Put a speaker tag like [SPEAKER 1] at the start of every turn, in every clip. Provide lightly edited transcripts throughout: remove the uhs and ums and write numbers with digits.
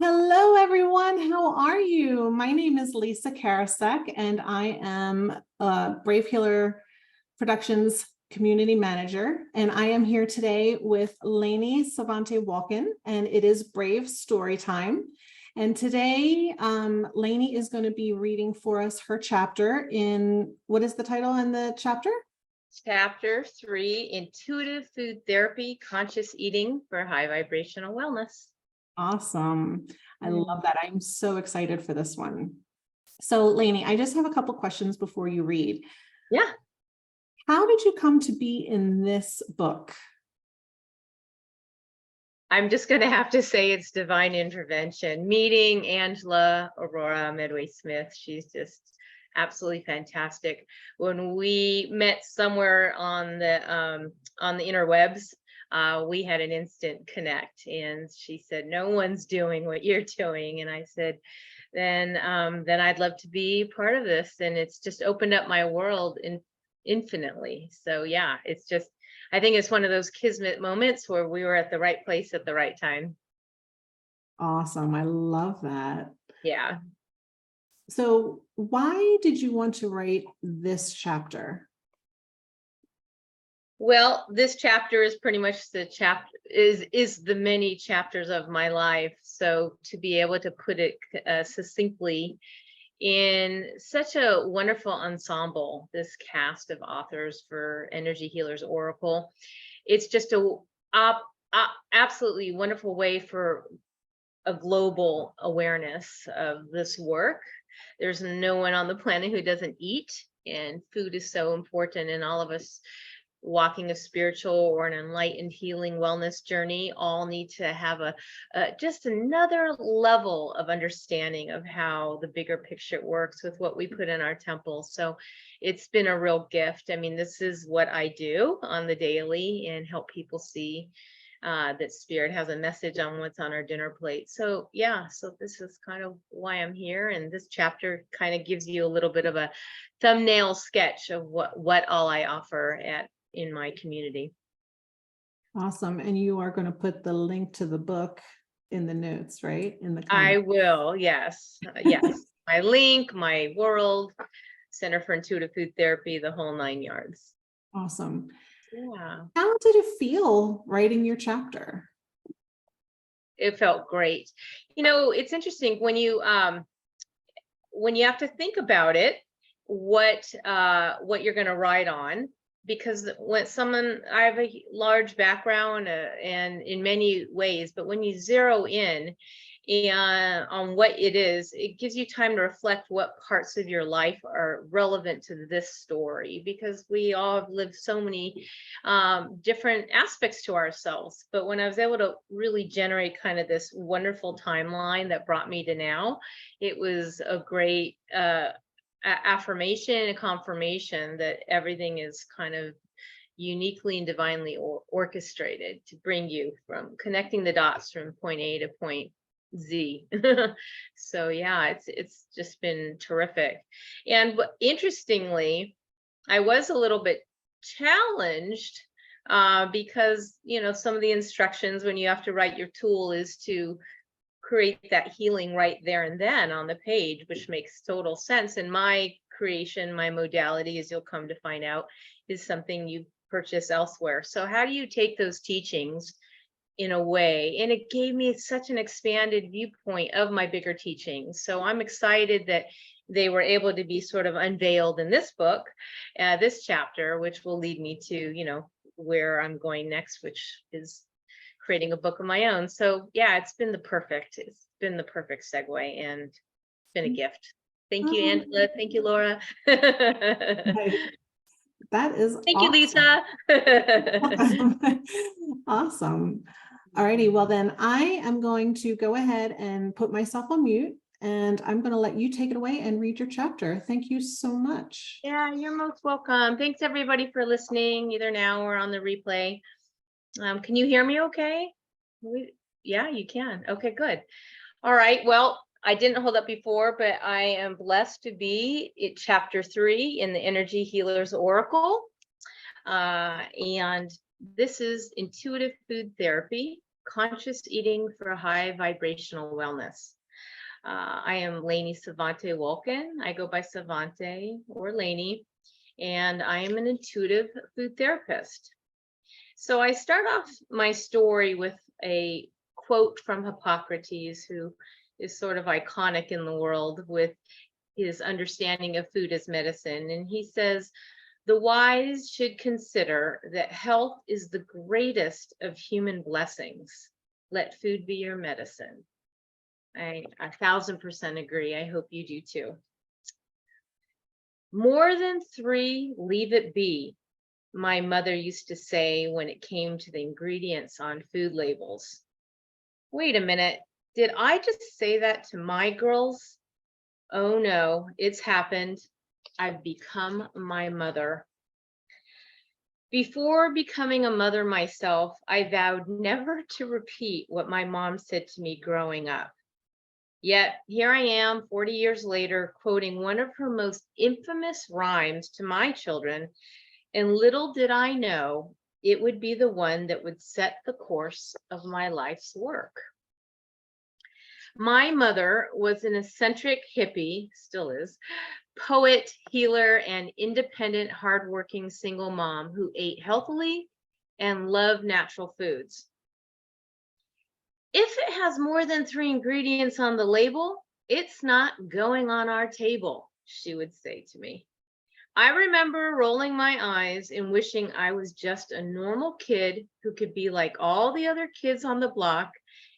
[SPEAKER 1] Hello, everyone. How are you? My name is Lisa Karasek, and I am Brave Healer Productions Community Manager. And I am here today with Lainie Sevante Wulkan, and it is Brave Story Time. And today, Lainie is going to be reading for us her chapter in, what is the title in the chapter?
[SPEAKER 2] Chapter 3, Intuitive Food Therapy, Conscious Eating for High Vibrational Wellness.
[SPEAKER 1] Awesome. I love that. I'm so excited for this one. So, Lainie, I just have a couple questions before you read.
[SPEAKER 2] Yeah.
[SPEAKER 1] How did you come to be in this book?
[SPEAKER 2] I'm just going to have to say it's divine intervention. Meeting Orora Medway Smith, she's just absolutely fantastic. When we met somewhere on the interwebs, we had an instant connect, and she said, "No one's doing what you're doing," and I said, "Then I'd love to be part of this," and it's just opened up my world infinitely. So yeah, it's just, I think it's one of those kismet moments where we were at the right place at the right time.
[SPEAKER 1] Awesome. I love that.
[SPEAKER 2] Yeah.
[SPEAKER 1] So, why did you want to write this chapter?
[SPEAKER 2] Well, this chapter is pretty much the is the many chapters of my life. So to be able to put it succinctly in such a wonderful ensemble, this cast of authors for Energy Healers Oracle, it's just a absolutely wonderful way for a global awareness of this work. There's no one on the planet who doesn't eat, and food is so important, and all of us walking a spiritual or an enlightened healing wellness journey all need to have a just another level of understanding of how the bigger picture works with what we put in our temples. So it's been a real gift. I mean, this is what I do on the daily and help people see that spirit has a message on what's on our dinner plate. So yeah, so this is kind of why I'm here, and this chapter kind of gives you a little bit of a thumbnail sketch of what all I offer in my community.
[SPEAKER 1] Awesome. And you are going to put the link to the book in the notes, right? In the
[SPEAKER 2] I
[SPEAKER 1] comments.
[SPEAKER 2] will, yes. Yes. My link, my world, Center for Intuitive Food Therapy, the whole 9 yards.
[SPEAKER 1] Awesome.
[SPEAKER 2] Yeah.
[SPEAKER 1] How did it feel writing your chapter?
[SPEAKER 2] It felt great. You know, it's interesting when you have to think about it, what you're going to write on, because when I have a large background and in many ways, but when you zero in and on what it is, it gives you time to reflect what parts of your life are relevant to this story, because we all have lived so many different aspects to ourselves. But when I was able to really generate kind of this wonderful timeline that brought me to now, it was a great affirmation and confirmation that everything is kind of uniquely and divinely orchestrated to bring you from connecting the dots from point A to point Z. So yeah, it's just been terrific. And interestingly, I was a little bit challenged because, you know, some of the instructions when you have to write your tool is to create that healing right there and then on the page, which makes total sense. And my creation, my modality, as you'll come to find out, is something you purchase elsewhere. So how do you take those teachings in a way? And it gave me such an expanded viewpoint of my bigger teachings. So I'm excited that they were able to be sort of unveiled in this book, this chapter, which will lead me to, you know, where I'm going next, which is creating a book of my own. So yeah, it's been the perfect segue, and it's been a gift. Thank you, Angela. Thank you, Laura.
[SPEAKER 1] That is
[SPEAKER 2] Thank
[SPEAKER 1] awesome.
[SPEAKER 2] you, Lisa.
[SPEAKER 1] Awesome. All righty. Well, then I am going to go ahead and put myself on mute, and I'm going to let you take it away and read your chapter. Thank you so much.
[SPEAKER 2] Yeah, you're most welcome. Thanks everybody for listening, either now or on the replay. Can you hear me okay? Yeah, you can. Okay, good. All right. Well, I didn't hold up before, but I am blessed to be at chapter 3 in the Energy Healers Oracle. And this is Intuitive Food Therapy, Conscious Eating for High Vibrational Wellness. I am Lainie Sevante Wulkan. I go by Sevante or Lainie, and I am an intuitive food therapist. So I start off my story with a quote from Hippocrates, who is sort of iconic in the world with his understanding of food as medicine. And he says, "The wise should consider that health is the greatest of human blessings. Let food be your medicine." I 1000% agree. I hope you do too. More than three, leave it be, my mother used to say when it came to the ingredients on food labels. Wait a minute, did I just say that to my girls? Oh no, it's happened. I've become my mother. Before becoming a mother myself, I vowed never to repeat what my mom said to me growing up. Yet here I am 40 years later, quoting one of her most infamous rhymes to my children, and little did I know it would be the one that would set the course of my life's work. My mother was an eccentric hippie, still is, poet, healer, and independent, hardworking single mom who ate healthily and loved natural foods. If it has more than 3 ingredients on the label, it's not going on our table, she would say to me. I remember rolling my eyes and wishing I was just a normal kid who could be like all the other kids on the block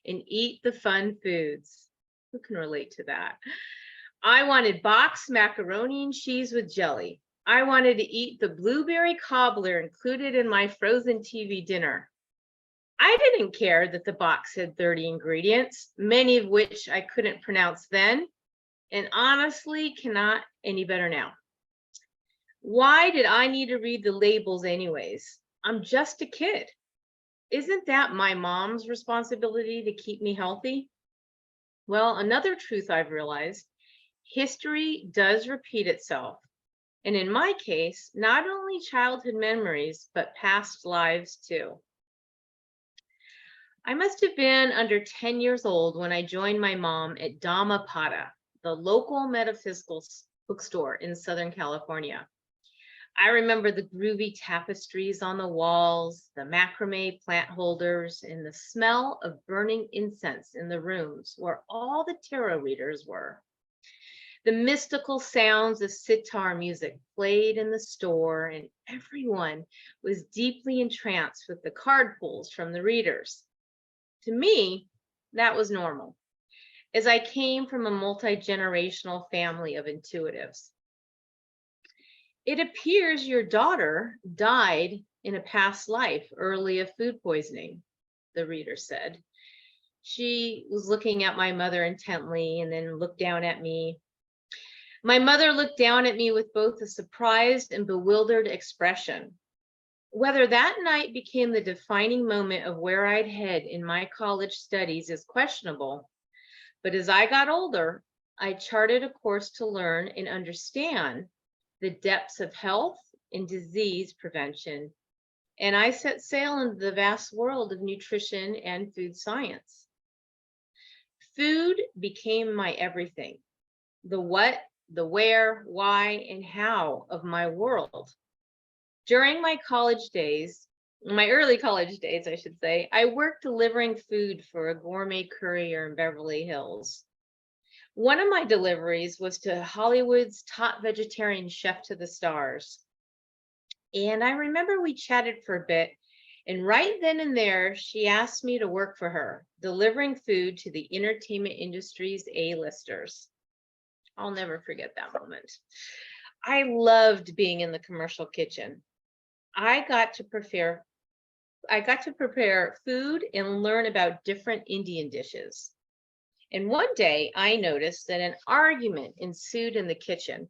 [SPEAKER 2] and eat the fun foods. Who can relate to that? I wanted boxed macaroni and cheese with jelly. I wanted to eat the blueberry cobbler included in my frozen TV dinner. I didn't care that the box had 30 ingredients, many of which I couldn't pronounce then, and honestly cannot any better now. Why did I need to read the labels anyways? I'm just a kid. Isn't that my mom's responsibility to keep me healthy? Well, another truth I've realized, history does repeat itself. And in my case, not only childhood memories, but past lives too. I must have been under 10 years old when I joined my mom at Dhammapada, the local metaphysical bookstore in Southern California. I remember the groovy tapestries on the walls, the macrame plant holders, and the smell of burning incense in the rooms where all the tarot readers were. The mystical sounds of sitar music played in the store, and everyone was deeply entranced with the card pulls from the readers. To me, that was normal, as I came from a multi-generational family of intuitives. It appears your daughter died in a past life early of food poisoning, the reader said. She was looking at my mother intently and then looked down at me. My mother looked down at me with both a surprised and bewildered expression. Whether that night became the defining moment of where I'd head in my college studies is questionable, but as I got older, I charted a course to learn and understand the depths of health and disease prevention, and I set sail into the vast world of nutrition and food science. Food became my everything, the what, the where, why, and how of my world. During my college days, my early college days, I should say, I worked delivering food for a gourmet courier in Beverly Hills. One of my deliveries was to Hollywood's top vegetarian chef to the stars. And I remember we chatted for a bit, and right then and there, she asked me to work for her, delivering food to the entertainment industry's A-listers. I'll never forget that moment. I loved being in the commercial kitchen. I got to prepare food and learn about different Indian dishes. And one day I noticed that an argument ensued in the kitchen.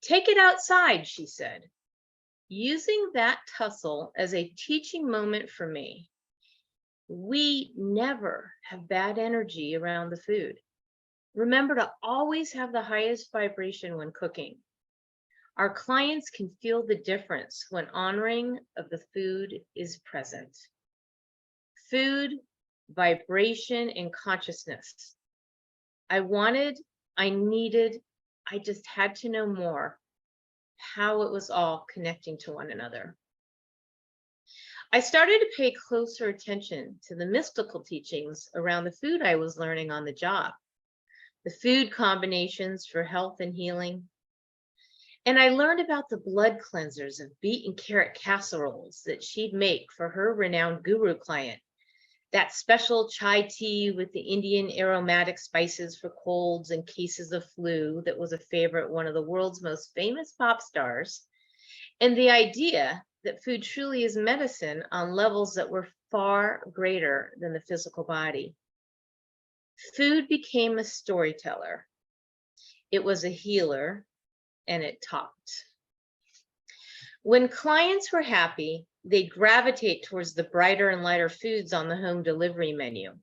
[SPEAKER 2] "Take it outside," she said, using that tussle as a teaching moment for me. We never have bad energy around the food. Remember to always have the highest vibration when cooking. Our clients can feel the difference when honoring of the food is present. food, vibration, and consciousness. I just had to know more how it was all connecting to one another. I started to pay closer attention to the mystical teachings around the food I was learning on the job, the food combinations for health and healing. And I learned about the blood cleansers of beet and carrot casseroles that she'd make for her renowned guru client, that special chai tea with the Indian aromatic spices for colds and cases of flu that was a favorite one of the world's most famous pop stars, and the idea that food truly is medicine on levels that were far greater than the physical body. Food became a storyteller. It was a healer, and it talked. When clients were happy, they'd gravitate towards the brighter and lighter foods on the home delivery menu.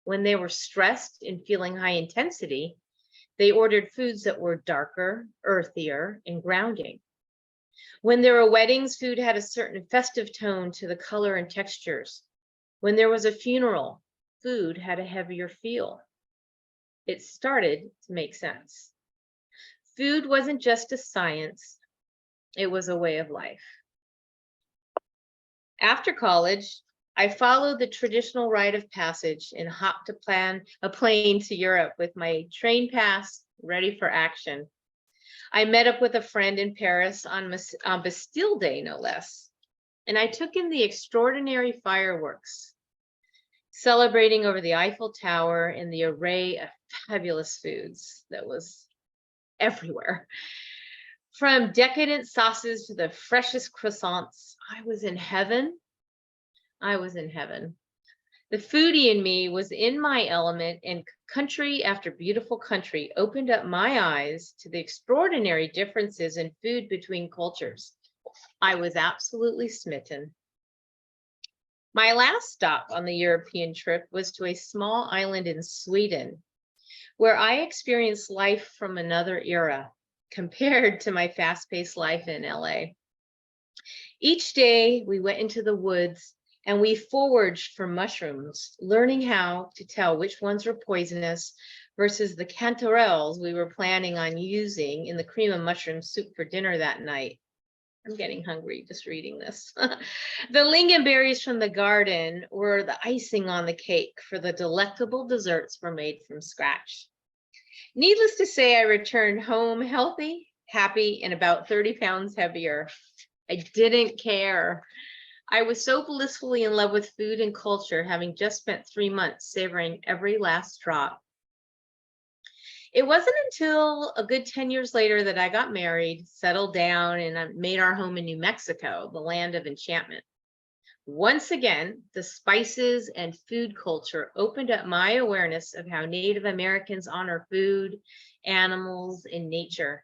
[SPEAKER 2] When they were stressed and feeling high intensity, they ordered foods that were darker, earthier, and grounding. When there were weddings, food had a certain festive tone to the color and textures. When there was a funeral, food had a heavier feel. It started to make sense. Food wasn't just a science, it was a way of life. After college, I followed the traditional rite of passage and hopped a plane to Europe with my train pass ready for action. I met up with a friend in Paris on Bastille Day, no less, and I took in the extraordinary fireworks, celebrating over the Eiffel Tower and the array of fabulous foods that was everywhere. From decadent sauces to the freshest croissants, I was in heaven. I was in heaven. The foodie in me was in my element, and country after beautiful country opened up my eyes to the extraordinary differences in food between cultures. I was absolutely smitten. My last stop on the European trip was to a small island in Sweden, where I experienced life from another era compared to my fast-paced life in LA. Each day we went into the woods and we foraged for mushrooms, learning how to tell which ones were poisonous versus the canterelles we were planning on using in the cream of mushroom soup for dinner that night. I'm getting hungry just reading this. The lingonberries from the garden were the icing on the cake for the delectable desserts were made from scratch. Needless to say, I returned home healthy, happy, and about 30 pounds heavier. I didn't care. I was so blissfully in love with food and culture, having just spent 3 months savoring every last drop. It wasn't until a good 10 years later that I got married, settled down, and made our home in New Mexico, the land of enchantment. Once again, the spices and food culture opened up my awareness of how Native Americans honor food, animals, and nature.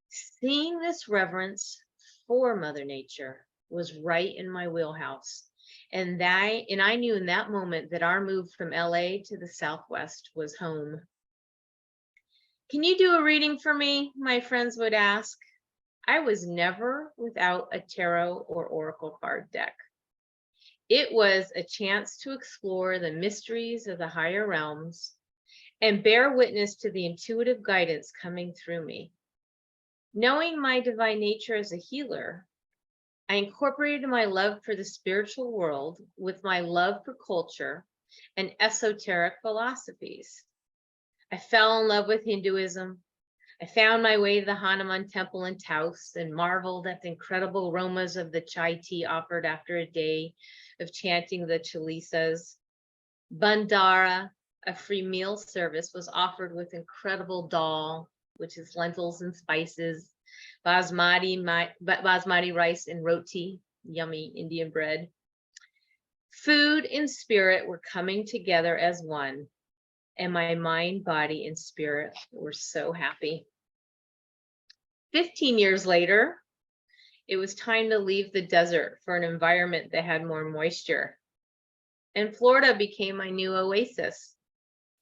[SPEAKER 2] Seeing this reverence for Mother Nature was right in my wheelhouse. And I knew in that moment that our move from LA to the Southwest was home. Can you do a reading for me? My friends would ask. I was never without a tarot or oracle card deck. It was a chance to explore the mysteries of the higher realms and bear witness to the intuitive guidance coming through me. Knowing my divine nature as a healer, I incorporated my love for the spiritual world with my love for culture and esoteric philosophies. I fell in love with Hinduism. I found my way to the Hanuman temple in Taos and marveled at the incredible aromas of the chai tea offered after a day of chanting the Chalisas. Bandara, a free meal service, was offered with incredible dal, which is lentils and spices, basmati rice and roti, yummy Indian bread. Food and spirit were coming together as one, and my mind, body, and spirit were so happy. 15 years later, it was time to leave the desert for an environment that had more moisture. And Florida became my new oasis.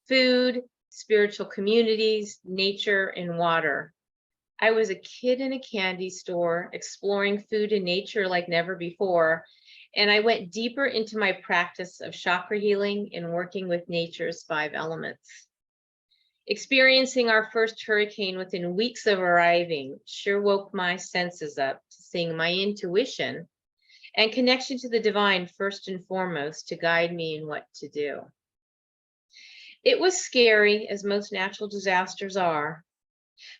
[SPEAKER 2] Food, spiritual communities, nature, and water. I was a kid in a candy store, exploring food and nature like never before. And I went deeper into my practice of chakra healing and working with nature's 5 elements. Experiencing our first hurricane within weeks of arriving sure woke my senses up to seeing my intuition and connection to the divine first and foremost to guide me in what to do. It was scary, as most natural disasters are,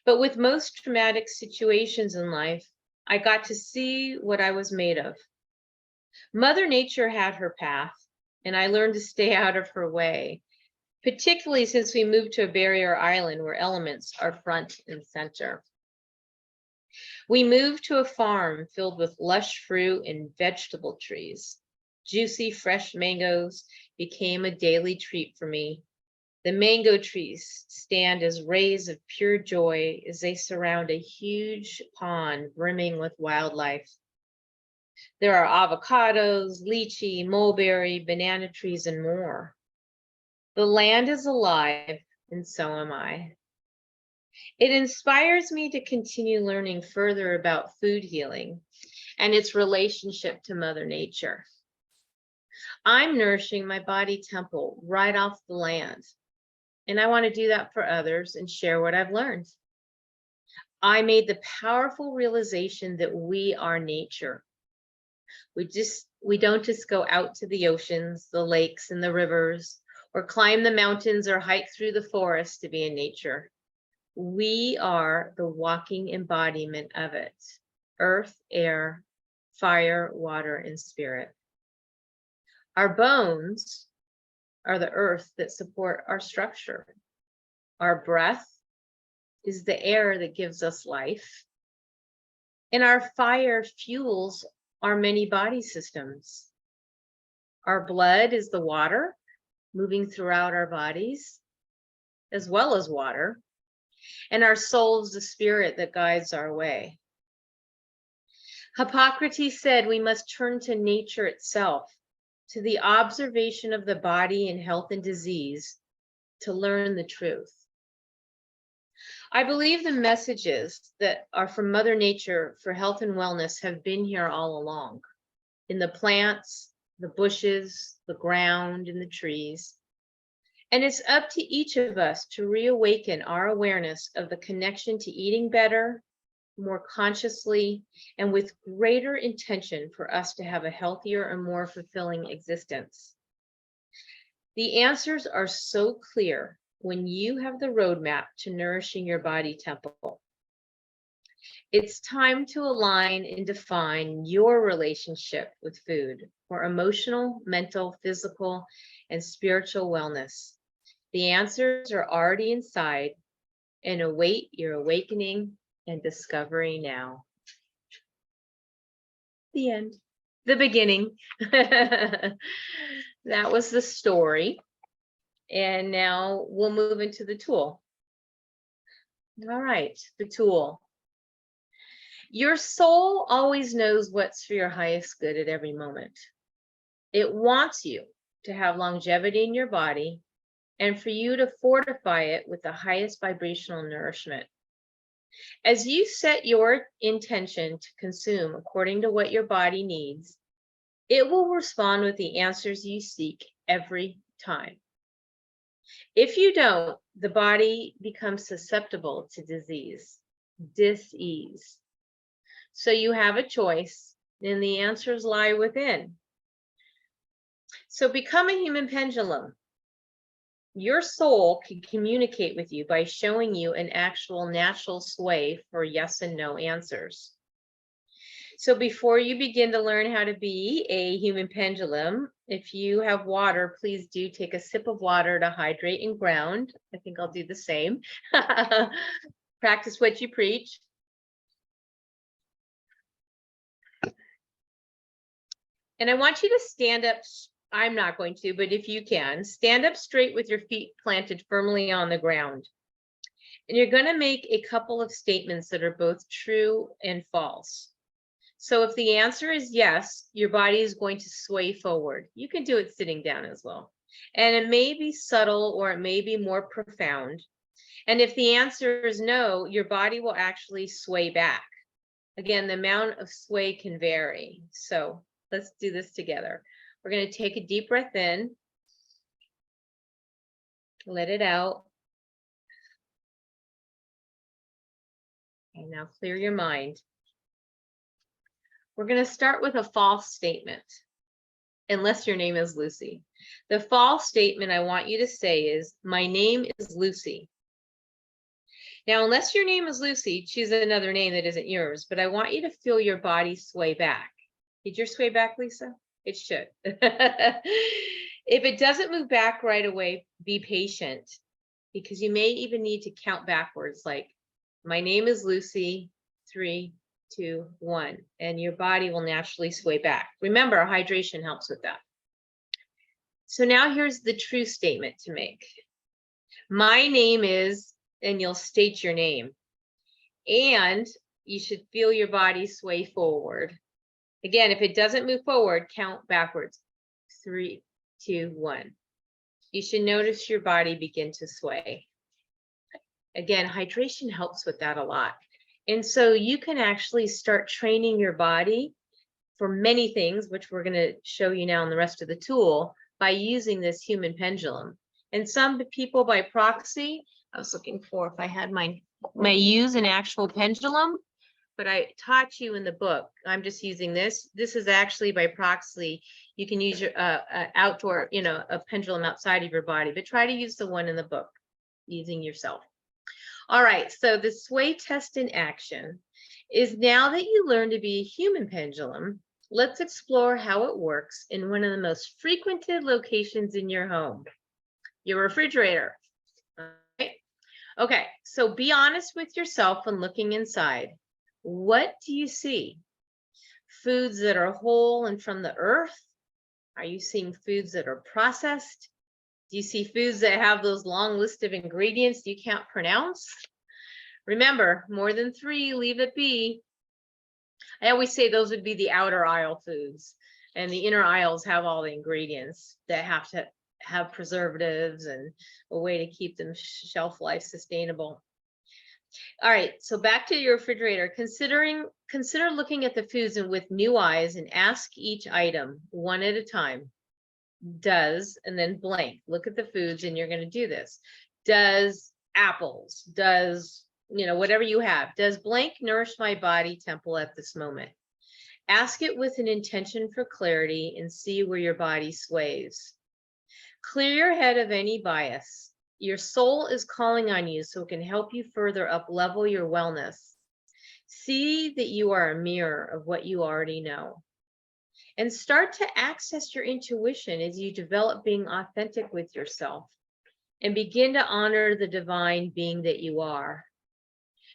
[SPEAKER 2] but with most traumatic situations in life, I got to see what I was made of. Mother Nature had her path, and I learned to stay out of her way, particularly since we moved to a barrier island where elements are front and center. We moved to a farm filled with lush fruit and vegetable trees. Juicy, fresh mangoes became a daily treat for me. The mango trees stand as rays of pure joy as they surround a huge pond brimming with wildlife. There are avocados, lychee, mulberry, banana trees, and more. The land is alive, and so am I. It inspires me to continue learning further about food healing and its relationship to Mother Nature. I'm nourishing my body temple right off the land, and I want to do that for others and share what I've learned. I made the powerful realization that we are nature. We don't just go out to the oceans, the lakes, and the rivers, or climb the mountains or hike through the forest to be in nature. We are the walking embodiment of it: earth, air, fire, water, and spirit. Our bones are the earth that support our structure. Our breath is the air that gives us life. And our fire fuels our many body systems. Our blood is the water moving throughout our bodies, as well as water. And our soul is the spirit that guides our way. Hippocrates said we must turn to nature itself, to the observation of the body in health and disease, to learn the truth. I believe the messages that are from Mother Nature for health and wellness have been here all along, in the plants, the bushes, the ground, and the trees. And it's up to each of us to reawaken our awareness of the connection to eating better, more consciously, and with greater intention for us to have a healthier and more fulfilling existence. The answers are so clear when you have the roadmap to nourishing your body temple. It's time to align and define your relationship with food for emotional, mental, physical, and spiritual wellness. The answers are already inside and await your awakening and discovery now. The end. The beginning. That was the story. And now we'll move into the tool. All right, the tool. Your soul always knows what's for your highest good at every moment. It wants you to have longevity in your body and for you to fortify it with the highest vibrational nourishment. As you set your intention to consume according to what your body needs, it will respond with the answers you seek every time. If you don't, the body becomes susceptible to disease, dis-ease. So you have a choice, and the answers lie within. So become a human pendulum. Your soul can communicate with you by showing you an actual natural sway for yes and no answers. So before you begin to learn how to be a human pendulum, if you have water, please do take a sip of water to hydrate and ground. I think I'll do the same. Practice what you preach. And I want you to stand up. I'm not going to, but if you can, stand up straight with your feet planted firmly on the ground. And you're going to make a couple of statements that are both true and false. So if the answer is yes, your body is going to sway forward. You can do it sitting down as well. And it may be subtle or it may be more profound. And if the answer is no, your body will actually sway back. Again, the amount of sway can vary. So Let's do this together. We're going to take a deep breath in. Let it out. And now clear your mind. We're going to start with a false statement, unless your name is Lucy. The false statement I want you to say is, my name is Lucy. Now, unless your name is Lucy, choose another name that isn't yours, but I want you to feel your body sway back. Did yours sway back, Lisa? It should. If it doesn't move back right away, be patient, because you may even need to count backwards, like, my name is Lucy, 3, 2, 1, and your body will naturally sway back. Remember, hydration helps with that. So now here's the true statement to make. My name is, and you'll state your name, and you should feel your body sway forward. Again, if it doesn't move forward, count backwards. 3, 2, 1. You should notice your body begin to sway. Again, hydration helps with that a lot. And so you can actually start training your body for many things, which we're going to show you now in the rest of the tool, by using this human pendulum. And some people by proxy, I was looking for if I had my use an actual pendulum, but I taught you in the book. I'm just using this. This is actually by proxy. You can use your outdoor, a pendulum outside of your body, but try to use the one in the book using yourself. All right, so the sway test in action is, now that you learn to be a human pendulum, let's explore how it works in one of the most frequented locations in your home, your refrigerator. All right. Okay, so be honest with yourself when looking inside. What do you see? Foods that are whole and from the earth? Are you seeing foods that are processed? Do you see foods that have those long list of ingredients you can't pronounce? Remember, more than 3, leave it be. I always say those would be the outer aisle foods, and the inner aisles have all the ingredients that have to have preservatives and a way to keep them shelf life sustainable. All right, so back to your refrigerator. Consider looking at the foods and with new eyes, and ask each item one at a time. Does, and then blank. Look at the foods, and you're going to do this. Does apples, does, whatever you have, does blank nourish my body temple at this moment? Ask it with an intention for clarity and see where your body sways. Clear your head of any bias. Your soul is calling on you so it can help you further up level your wellness. See that you are a mirror of what you already know. And start to access your intuition as you develop being authentic with yourself, and begin to honor the divine being that you are.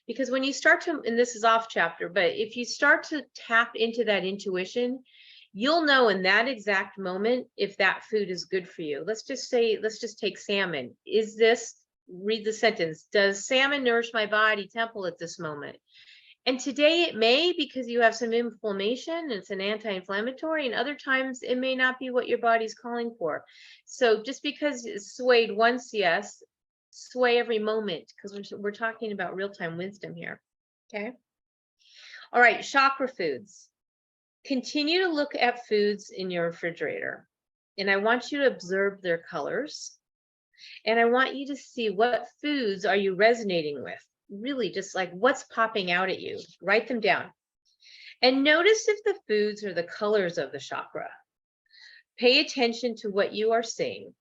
[SPEAKER 2] Because when you start to, and this is off chapter, but if you start to tap into that intuition, you'll know in that exact moment if that food is good for you. Let's just take salmon. Read the sentence, does salmon nourish my body temple at this moment? And today it may, because you have some inflammation, it's an anti-inflammatory, and other times it may not be what your body's calling for. So just because it's swayed once, yes, sway every moment, because we're talking about real-time wisdom here. Okay. All right, chakra foods. Continue to look at foods in your refrigerator, and I want you to observe their colors, and I want you to see what foods are you resonating with. Really, just like what's popping out at you. Write them down. And notice if the foods are the colors of the chakra. Pay attention to what you are seeing.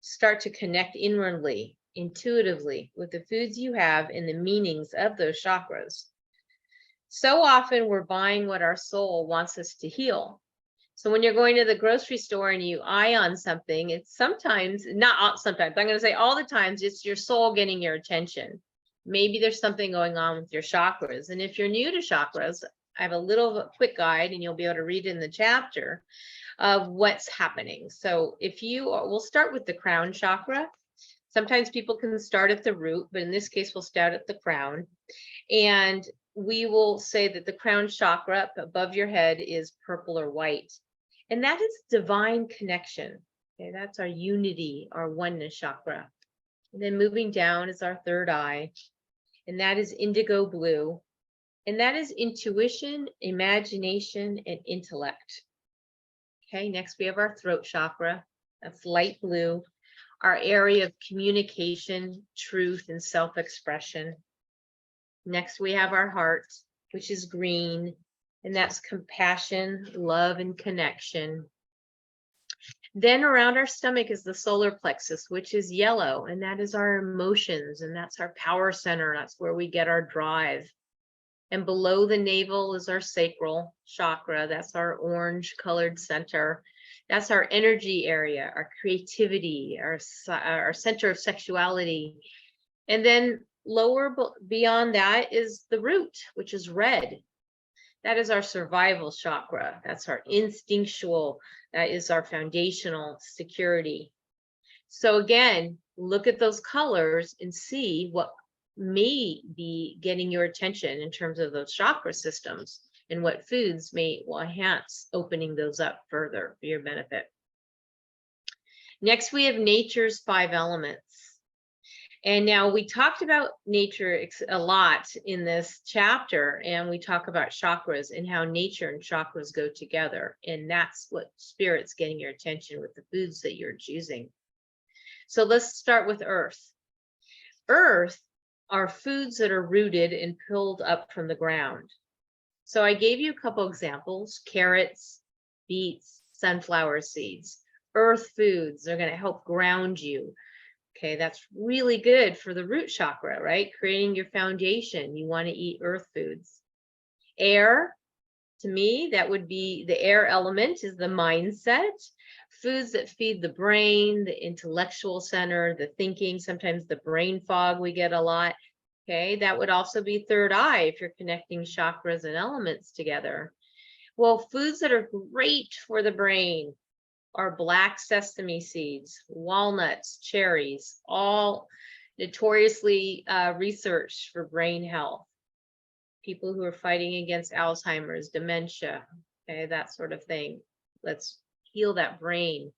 [SPEAKER 2] Start to connect inwardly, intuitively with the foods you have and the meanings of those chakras. So often we're buying what our soul wants us to heal. So when you're going to the grocery store and you eye on something, it's sometimes, not sometimes, I'm going to say all the times, it's your soul getting your attention. Maybe there's something going on with your chakras. And if you're new to chakras, I have a little quick guide, and you'll be able to read in the chapter of what's happening. So we'll start with the crown chakra. Sometimes people can start at the root, but in this case, we'll start at the crown. And we will say that the crown chakra up above your head is purple or white. And that is divine connection. Okay, that's our unity, our oneness chakra. And then moving down is our third eye, and that is indigo blue. And that is intuition, imagination, and intellect. Okay, next we have our throat chakra. That's light blue, our area of communication, truth, and self-expression. Next we have our heart, which is green, and that's compassion, love, and connection. Then around our stomach is the solar plexus, which is yellow, and that is our emotions, and that's our power center. That's where we get our drive. And below the navel is our sacral chakra. That's our orange colored center. That's our energy area, our creativity, our center of sexuality. And then lower beyond that is the root, which is red. That is our survival chakra. That's our instinctual, that is our foundational security. So again, look at those colors and see what may be getting your attention in terms of those chakra systems and what foods will enhance opening those up further for your benefit. Next, we have nature's 5 elements. And now we talked about nature a lot in this chapter, and we talk about chakras and how nature and chakras go together. And that's what spirit's getting your attention with the foods that you're choosing. So let's start with earth. Earth are foods that are rooted and pulled up from the ground. So I gave you a couple examples: carrots, beets, sunflower seeds. Earth foods are going to help ground you. Okay, that's really good for the root chakra, right? Creating your foundation. You want to eat earth foods. Air, to me, that would be the air element, is the mindset. Foods that feed the brain, the intellectual center, the thinking, sometimes the brain fog we get a lot. Okay, that would also be third eye if you're connecting chakras and elements together. Well, foods that are great for the brain are black sesame seeds, walnuts, cherries, all notoriously researched for brain health. People who are fighting against Alzheimer's, dementia, okay, that sort of thing. Let's heal that brain.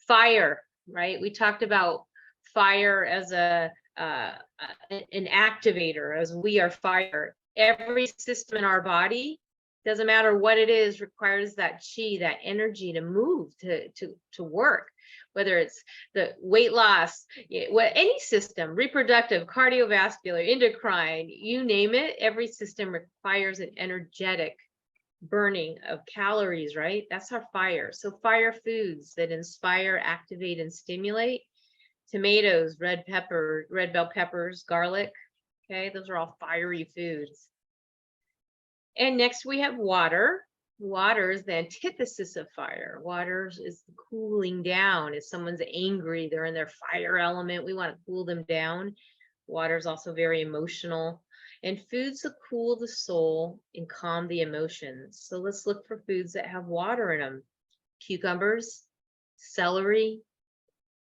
[SPEAKER 2] Fire, right? We talked about fire as an activator, as we are fire. Every system in our body, doesn't matter what it is, requires that chi, that energy to move, to work, whether it's the weight loss, any system, reproductive, cardiovascular, endocrine, you name it, every system requires an energetic burning of calories, right? That's our fire. So fire foods that inspire, activate, and stimulate: tomatoes, red bell peppers, garlic. Okay, those are all fiery foods. And next we have water. Water is the antithesis of fire. Water is cooling down. If someone's angry, they're in their fire element, we want to cool them down. Water is also very emotional. And foods that cool the soul and calm the emotions. So let's look for foods that have water in them: cucumbers, celery,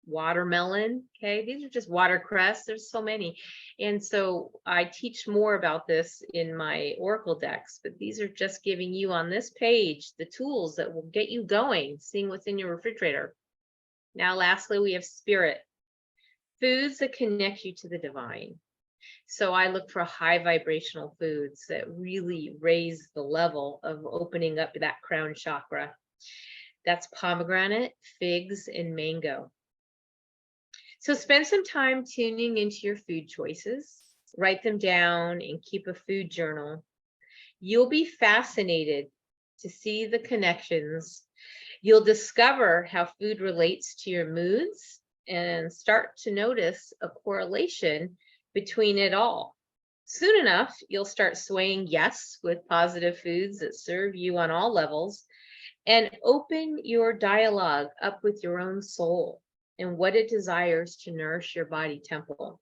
[SPEAKER 2] watermelon. Okay, these are just watercress. There's so many. And so I teach more about this in my Oracle decks, but these are just giving you on this page the tools that will get you going, seeing what's in your refrigerator. Now, lastly, we have spirit. Foods that connect you to the divine. So I look for high vibrational foods that really raise the level of opening up that crown chakra. That's pomegranate, figs, and mango. So spend some time tuning into your food choices, write them down, and keep a food journal. You'll be fascinated to see the connections. You'll discover how food relates to your moods and start to notice a correlation between it all. Soon enough, you'll start swaying yes with positive foods that serve you on all levels, and open your dialogue up with your own soul and what it desires to nourish your body temple.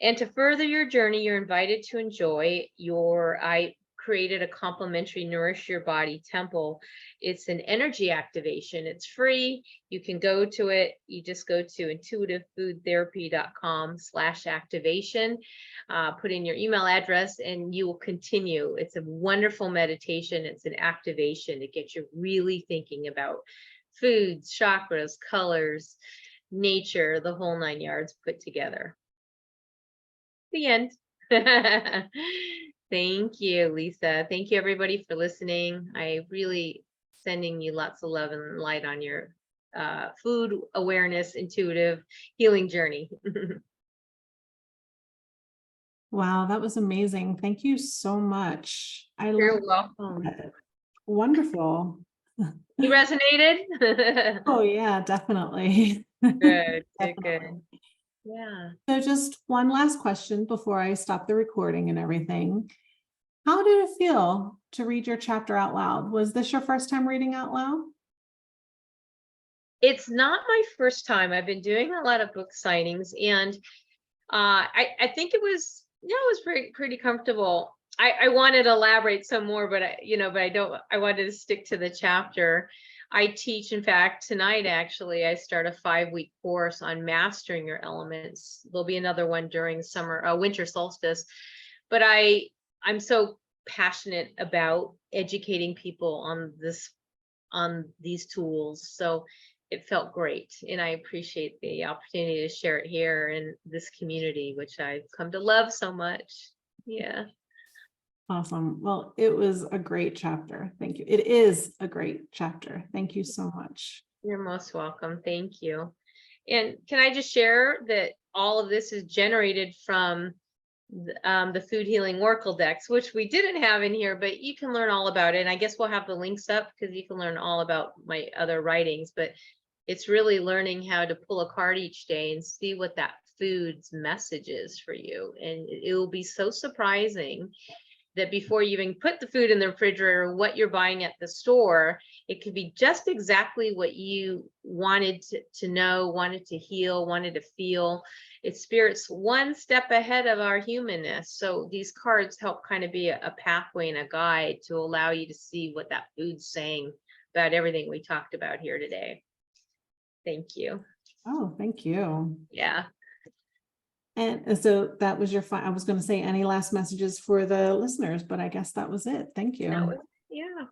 [SPEAKER 2] And to further your journey, you're invited to enjoy I created a complimentary Nourish Your Body temple. It's an energy activation. It's free. You can go to it. You just go to intuitivefoodtherapy.com/activation, put in your email address, and you will continue. It's a wonderful meditation. It's an activation to get you really thinking about foods, chakras, colors, nature, the whole 9 yards put together. The end. Thank you, Lisa. Thank you, everybody, for listening. I really sending you lots of love and light on your food awareness, intuitive healing journey.
[SPEAKER 1] Wow, that was amazing. Thank you so much.
[SPEAKER 2] You're welcome.
[SPEAKER 1] It. Wonderful.
[SPEAKER 2] You resonated?
[SPEAKER 1] Oh yeah, definitely.
[SPEAKER 2] Good, good.
[SPEAKER 1] Definitely.
[SPEAKER 2] Yeah.
[SPEAKER 1] So just one last question before I stop the recording and everything. How did it feel to read your chapter out loud? Was this your first time reading out loud?
[SPEAKER 2] It's not my first time. I've been doing a lot of book signings, and I think it was, it was pretty comfortable. I wanted to elaborate some more, but I wanted to stick to the chapter. I teach, in fact, tonight, actually, I start a 5-week course on mastering your elements. There'll be another one during winter solstice, but I'm so passionate about educating people on these tools. So it felt great, and I appreciate the opportunity to share it here in this community, which I've come to love so much. Yeah.
[SPEAKER 1] Awesome. Well, it was a great chapter. Thank you. It is a great chapter. Thank you so much.
[SPEAKER 2] You're most welcome. Thank you. And can I just share that all of this is generated from the Food Healing Oracle decks, which we didn't have in here, but you can learn all about it. And I guess we'll have the links up because you can learn all about my other writings, but it's really learning how to pull a card each day and see what that food's message is for you. And it will be so surprising that before you even put the food in the refrigerator, what you're buying at the store, it could be just exactly what you wanted to know, wanted to heal, wanted to feel. It's spirit's one step ahead of our humanness. So these cards help kind of be a pathway and a guide to allow you to see what that food's saying about everything we talked about here today. Thank you.
[SPEAKER 1] Oh, thank you.
[SPEAKER 2] Yeah.
[SPEAKER 1] And so that was I was going to say any last messages for the listeners, but I guess that was it. Thank you.
[SPEAKER 2] Yeah.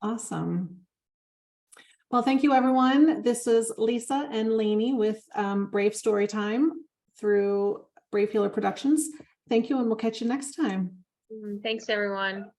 [SPEAKER 1] Awesome. Well, thank you, everyone. This is Lisa and Lainie with Brave Storytime through Brave Healer Productions. Thank you, and we'll catch you next time.
[SPEAKER 2] Thanks, everyone.